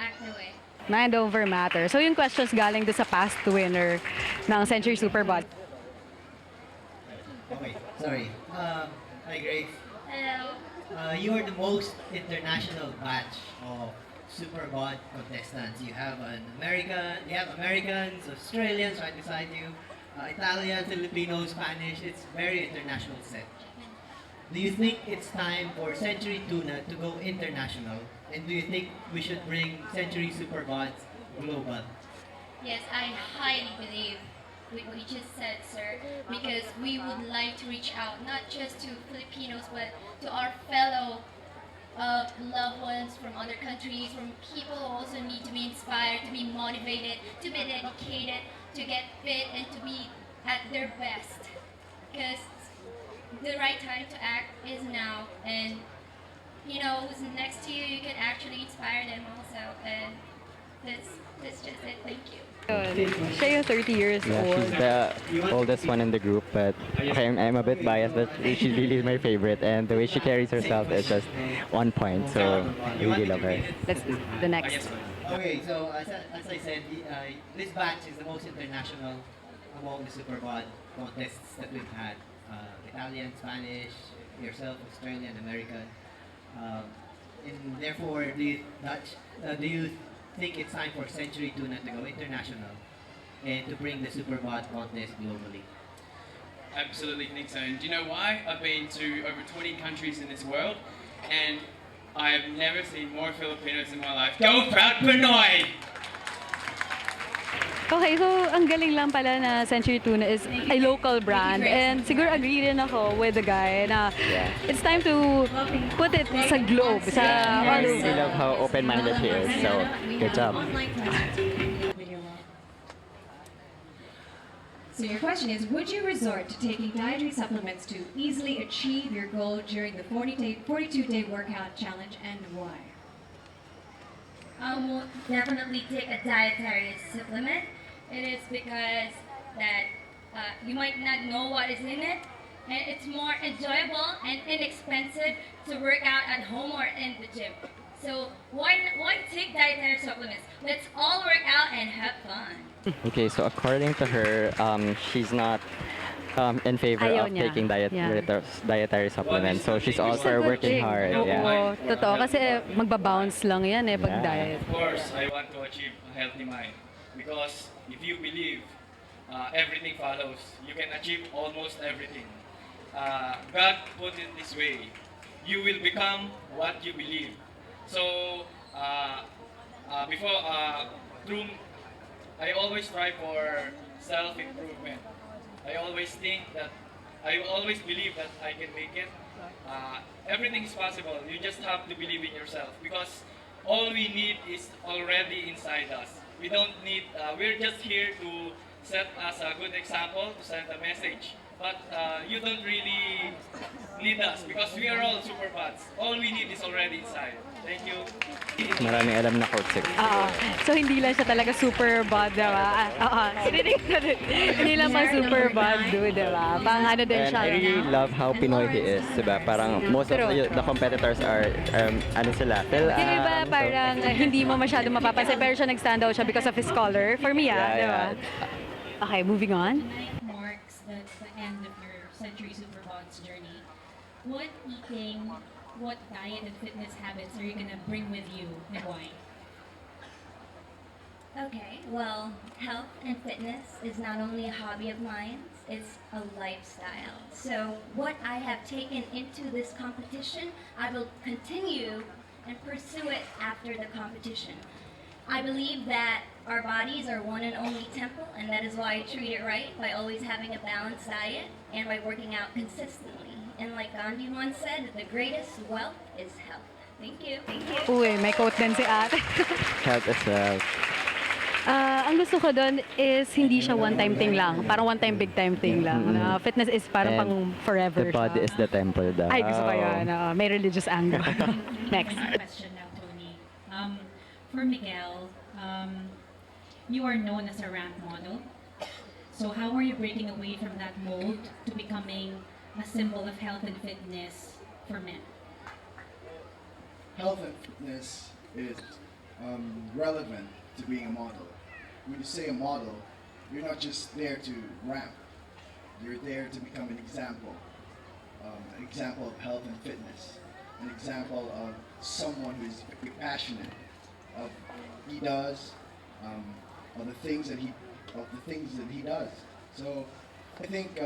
our way. Mind over matter. So yung questions galing doon sa past winner ng Century Superbod. Okay, sorry. Hi Grace. Hello. You are the most international batch of Superbod contestants. You have Americans, Australians right beside you, Italian, Filipino, Spanish. It's very international set. Do you think it's time for Century Tuna to go international? And do you think we should bring Century Superbods global? Yes, I highly believe what you just said, sir, because we would like to reach out not just to Filipinos but to our fellow loved ones from other countries, from people who also need to be inspired, to be motivated, to be dedicated, to get fit and to be at their best. Because the right time to act is now, and you know who's next to you, you can actually inspire them also, and that's just it. Thank you. Siya yung 30 years Yeah, old. she's the oldest one in the group, but okay, I'm a bit biased, but she's really my favorite, and the way she carries herself is just on point, so I really love her. That's the next. Okay, so as I said, this batch is the most international among the Superbod contests that we've had. Italian, Spanish, yourself, Australian, American. And therefore, do you think it's time for Century Tuna to go international and to bring the Superbod contest globally? Absolutely think so. And do you know why? I've been to over 20 countries in this world, and I've never seen more Filipinos in my life. Go proud Pinoy! Okay, so ang galing lang pala na Century Tuna is a local brand, and siguro agree rin ako with the guy na it's time to put it sa globe. I really love how open-minded she is, so good job. So your question is, would you resort to taking dietary supplements to easily achieve your goal during the 42-day workout challenge, and why? I will definitely take a dietary supplement. It is because that you might not know what is in it, and it's more enjoyable and inexpensive to work out at home or in the gym. So why take dietary supplements? Let's all work out and have fun. Okay, so according to her, she's not in favor Ayaw of niya. taking dietary supplements, so she's all for working hard. Yeah. Oo, totoo. Kasi magbabounce lang yan eh pag diet. Of course, I want to achieve a healthy mind. Because if you believe, everything follows. You can achieve almost everything. God put it this way. You will become what you believe. So, I always strive for self-improvement. I always believe that I can make it. Everything is possible. You just have to believe in yourself, because all we need is already inside us. We don't need, we're just here to set us a good example to send a message. But you don't really need us because we are all superbods. All we need is already inside. Thank you. Maraming alam na quotes. So hindi lang siya talaga super bod, diba? Hindi lang pa super bod, diba? Pang ano din And siya. I really love how Pinoy he is, diba? Parang most of the competitors are, ano sila, Yung iba parang hindi mo masyado mapapansin pero siya nag-stand out siya because of his color. For me, diba? Okay, moving on. Marks the end of your Century Superbods journey. What eating, what diet and fitness habits are you gonna bring with you and why? Okay, well, health and fitness is not only a hobby of mine, it's a lifestyle. So what I have taken into this competition, I will continue and pursue it after the competition. I believe that our bodies are one and only temple, and that is why I treat it right by always having a balanced diet and by working out consistently. And like Gandhi once said, the greatest wealth is health. Thank you. Thank you. Uy, may quote din si ate. Health as well. Ang gusto ko doon is hindi siya one-time thing lang. Parang one-time, big-time thing lang. Fitness is parang pang forever The body siya. is the temple daw. Ay, gusto ko yun. May religious angle. Next. Question now, Tony. For Miguel, you are known as a ramp model. So how are you breaking away from that mold to becoming a symbol of health and fitness for men? Health and fitness is relevant to being a model. When you say a model, you're not just there to ramp. You're there to become an example of health and fitness, an example of someone who's very passionate of he does, of the things that he does. So I think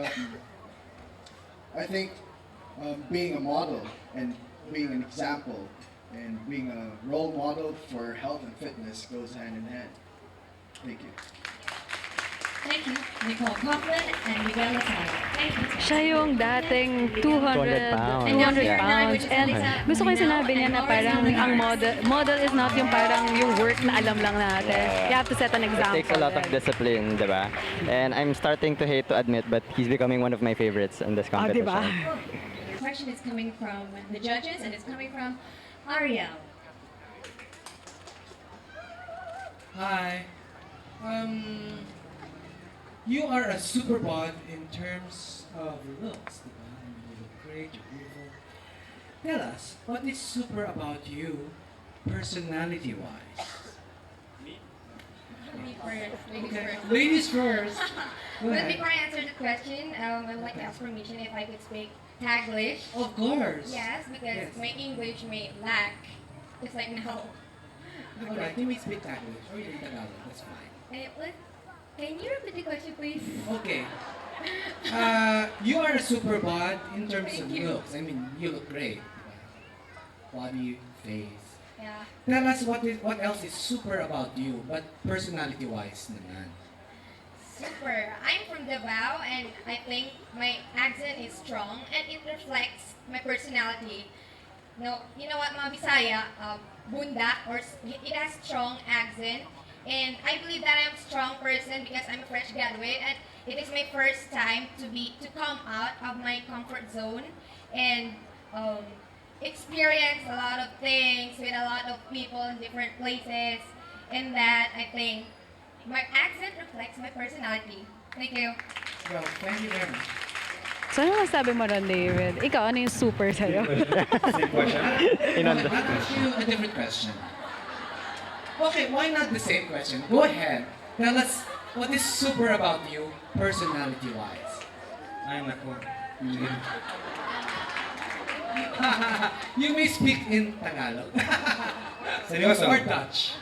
being a model and being an example and being a role model for health and fitness goes hand in hand. Thank you. Thank you, Nicole Coughlin and Miguel Lazaro. Thank you. Siya yung dating 200 pounds. 200 Yeah. pounds. And gusto ko yung sinabi niya na parang ang model is not yung parang yung work na alam lang natin. You have to set an example. It takes a lot of discipline, diba? And I'm starting to hate to admit, but he's becoming one of my favorites in this competition. The question is coming from the judges and it's coming from Ariel. Hi. You are a superbod in terms of looks. Diba? You look great, you're beautiful. Tell us, what is super about you, personality-wise? Me first. Ladies Okay, first. ladies first. Go But ahead. before I answer the question, I'd like to ask permission if I could speak Taglish. Of course. Yes, because Yes. my English may lack, just like now. Alright, you may speak Taglish or in Tagalog, that's fine. Can you repeat the question, please? Okay. You are a superbod in terms of Thank you. looks. I mean, you look great. Body, face. Yeah. Tell us what else is super about you, but personality-wise naman. Super. I'm from Davao, and I think my accent is strong, and it reflects my personality. No, you know what, mga Bisaya, bunda, or it has strong accent, and I believe that I'm a strong person because I'm a fresh graduate, and it is my first time to come out of my comfort zone, and experience a lot of things with a lot of people in different places, and that I think my accent reflects my personality. Thank you. Well, thank you very much. So ano masabi mo ron, David? Ikaw, ano yung super sa'yo? Same question. I'll ask you a different question. Okay, why not the same question? Go ahead. Tell us what is super about you, personality-wise. Ay, nako. You may speak in Tagalog. Seryoso? Or Dutch.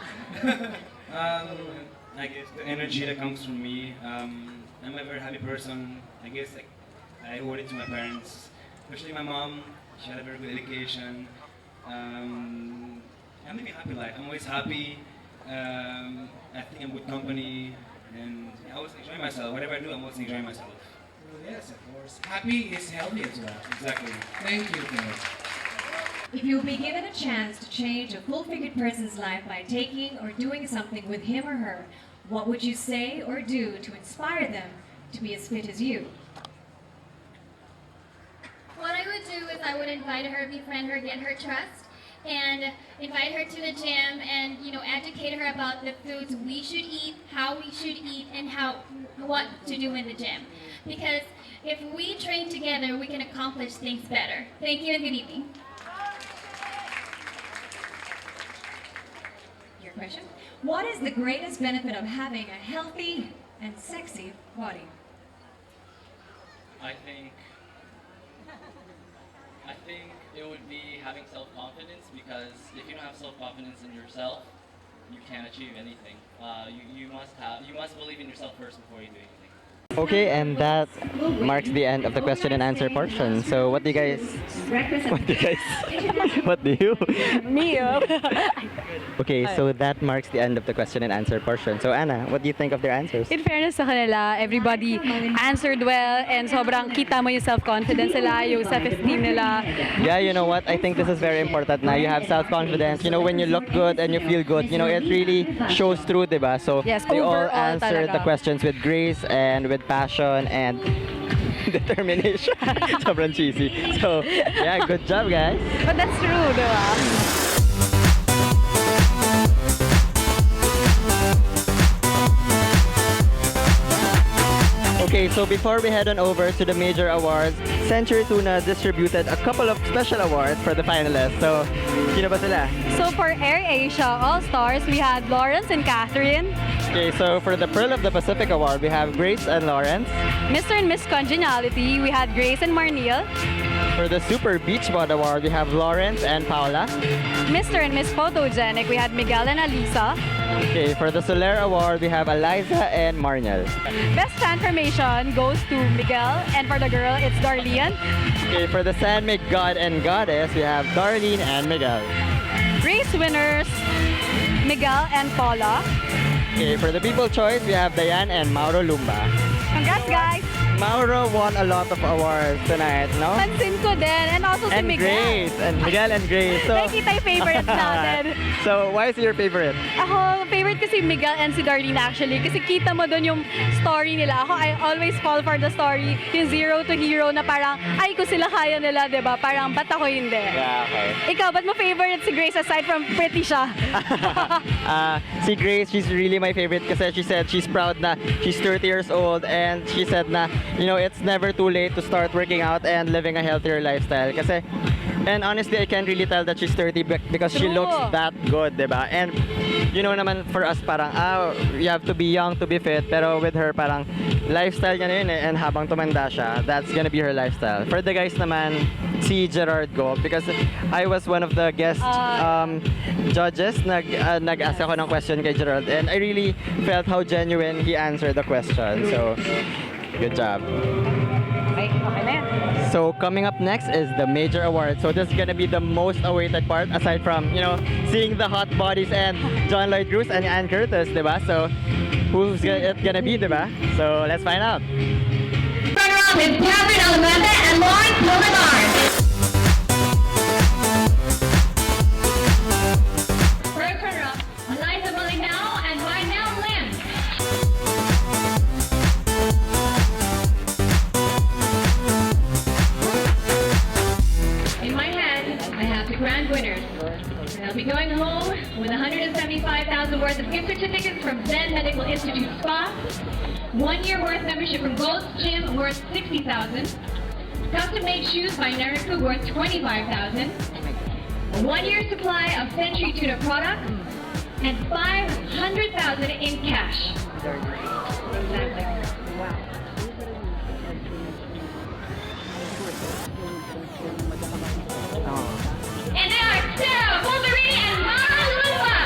I guess the energy that comes from me. I'm a very happy person. I guess I owe it to my parents, especially my mom. She had a very good education. I'm living a happy life. I'm always happy. I think I'm good company, and I always enjoy myself. Whatever I do, I'm always enjoying myself. Well, yes, of course. Happy is healthy as well. Exactly. Thank you, Therese. If you'll be given a chance to change a full-figured person's life by taking or doing something with him or her, What would you say or do to inspire them to be as fit as you? What I would do is I would invite her, befriend her, get her trust, and invite her to the gym and, you know, educate her about the foods we should eat, how we should eat, and what to do in the gym. Because if we train together, we can accomplish things better. Thank you and good evening. Your question? What is the greatest benefit of having a healthy and sexy body? I think it would be having self-confidence, because if you don't have self-confidence in yourself, you can't achieve anything. You must believe in yourself first before you do anything. Okay, and that marks the end of the question and answer portion. So what do you guys? What do you? Me. Okay, so that marks the end of the question and answer portion. So Ana, what do you think of their answers? In fairness sa kanila, everybody answered well and sobrang kita mo yung self-confidence nila, yung self-esteem nila. Yeah, you know what? I think this is very important na you have self-confidence. You know, when you look good and you feel good, you know, it really shows through, diba? So Yes, they all overall answered the talaga. questions with grace and with passion and determination. Sobrang cheesy. So, yeah, good job, guys. But that's true, diba? Okay, so before we head on over to the major awards, Century Tuna distributed a couple of special awards for the finalists. So, sino ba sila? So for Air Asia All-Stars, we had Lawrence and Catherine. Okay, so for the Pearl of the Pacific Award, we have Grace and Lawrence. Mr. and Miss Congeniality, we had Grace and Marniel. For the Super Beach Bod Award, we have Lawrence and Paula. Mr. and Miss Photogenic, we had Miguel and Alisa. Okay, for the Soler Award, we have Eliza and Marniel. Best fan formation goes to Miguel, and for the girl, it's Darlene. Okay, for the Sandmig God and Goddess, we have Darlene and Miguel. Race winners, Miguel and Paula. Okay, for the People Choice, we have Diane and Mauro Lumba. Congrats, guys! Mauro won a lot of awards tonight, no? Pansin ko din, and also si And Miguel. Grace, and Miguel and Grace. So, Nakikita yung favorites natin. So, why is he your favorite? Ako, favorite ko si Miguel and si Darlene actually. Kasi kita mo doon yung story nila. Ako, I always fall for the story. Yung zero to hero na parang, ay, kung sila kaya nila, di ba? Parang, ba't ako hindi? Yeah, okay. Ikaw, ba't mo favorite si Grace aside from pretty siya? Si Grace, she's really my favorite kasi she said she's proud na she's 30 years old and she said na, you know, it's never too late to start working out and living a healthier lifestyle. Kasi, and honestly, I can't really tell that she's 30 because she True. looks that good, diba? And, you know naman, for us, parang, you have to be young to be fit. Pero with her, parang, lifestyle niya na yun eh. And habang tumanda siya, that's gonna be her lifestyle. For the guys naman, si Gerard Go, because I was one of the guest judges. Nag-ask ako ng question kay Gerard. And I really felt how genuine he answered the question. So, good job. Okay na yan. So coming up next is the major award. So this is gonna be the most awaited part aside from, you know, seeing the hot bodies and John Lloyd Cruz and Ann Curtis, diba? So who's it gonna be, diba? So let's find out. Runner-up is Catherine Alamanda and Lawrence Beauregard. Runner-up, Eliza Malingao and Rynel Lim. In my hand, I have the grand winners. And I'll be going home with 175,000 worth of gift certificates from Zen Medical Institute Spa, 1 year worth membership from Gold's Gym worth 60,000, custom-made shoes by Nerica worth 25,000, a 1 year supply of Century Tuna products, and 500,000 in cash. Exactly. Wow. And they are Sarah Bolderini and Mara Lumba.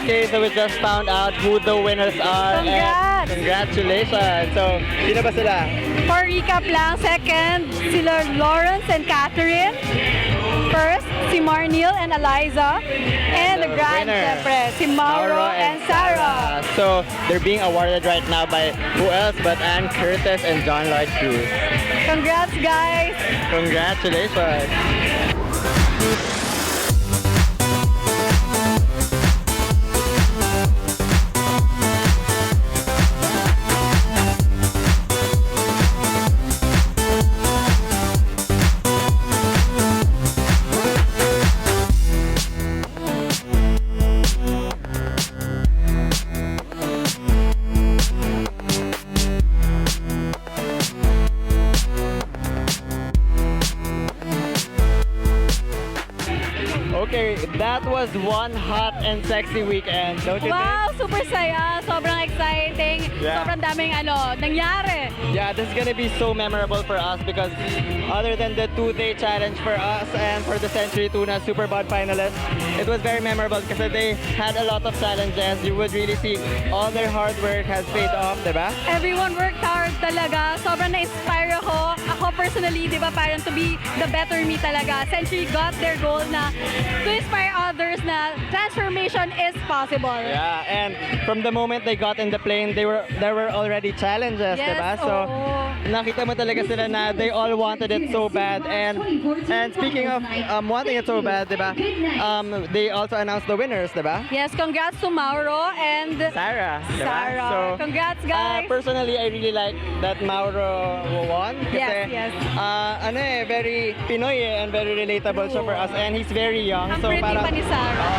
Okay, so we just found out who the winners are. Congrats! And congratulations! So, sino ba sila? For recap lang, second, sila Lawrence and Catherine. First, si Marnil and Eliza. And the grand, winner, syempre, si Mauro and Sarah. So, they're being awarded right now by who else but Ann Curtis and John Lloyd Cruz. Congrats, guys! Congratulations! Okay, that was one hot and sexy weekend, don't you Wow, super saya, sobrang exciting, Yeah. sobrang daming nangyari. Yeah, this is gonna be so memorable for us because other than the 2-day challenge for us and for the Century Tuna Superbod finalists, it was very memorable because they had a lot of challenges. You would really see all their hard work has paid off, diba? Everyone worked hard talaga. Sobrang na-inspire ako. Ako personally, di ba, parang to be the better me talaga. Century got their goal na to inspire others na transformation is possible. Yeah, and from the moment they got in the plane, there were already challenges, Yes, diba? So, nakita mo talaga sila na they all wanted it so bad. And speaking of wanting it so bad, diba? They also announced the winners, diba? Yes, congrats to Mauro and Sarah. Diba? Sarah. So, Congrats, guys. Personally, I really like that Mauro won. Kasi, Yes, yes. Very Pinoy and very relatable siya for us. And he's very young. Ang So pretty parang, pa ni Sarah.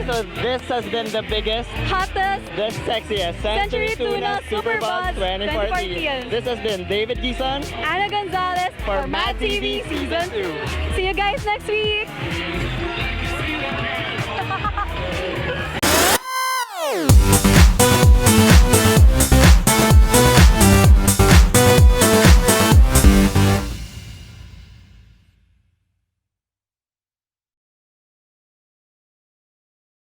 So this has been the biggest, hottest, the sexiest Century Tuna Superbods 2014. This has been David Guison, Ana Gonzales for MadTV MadTV Season 2. See you guys next week!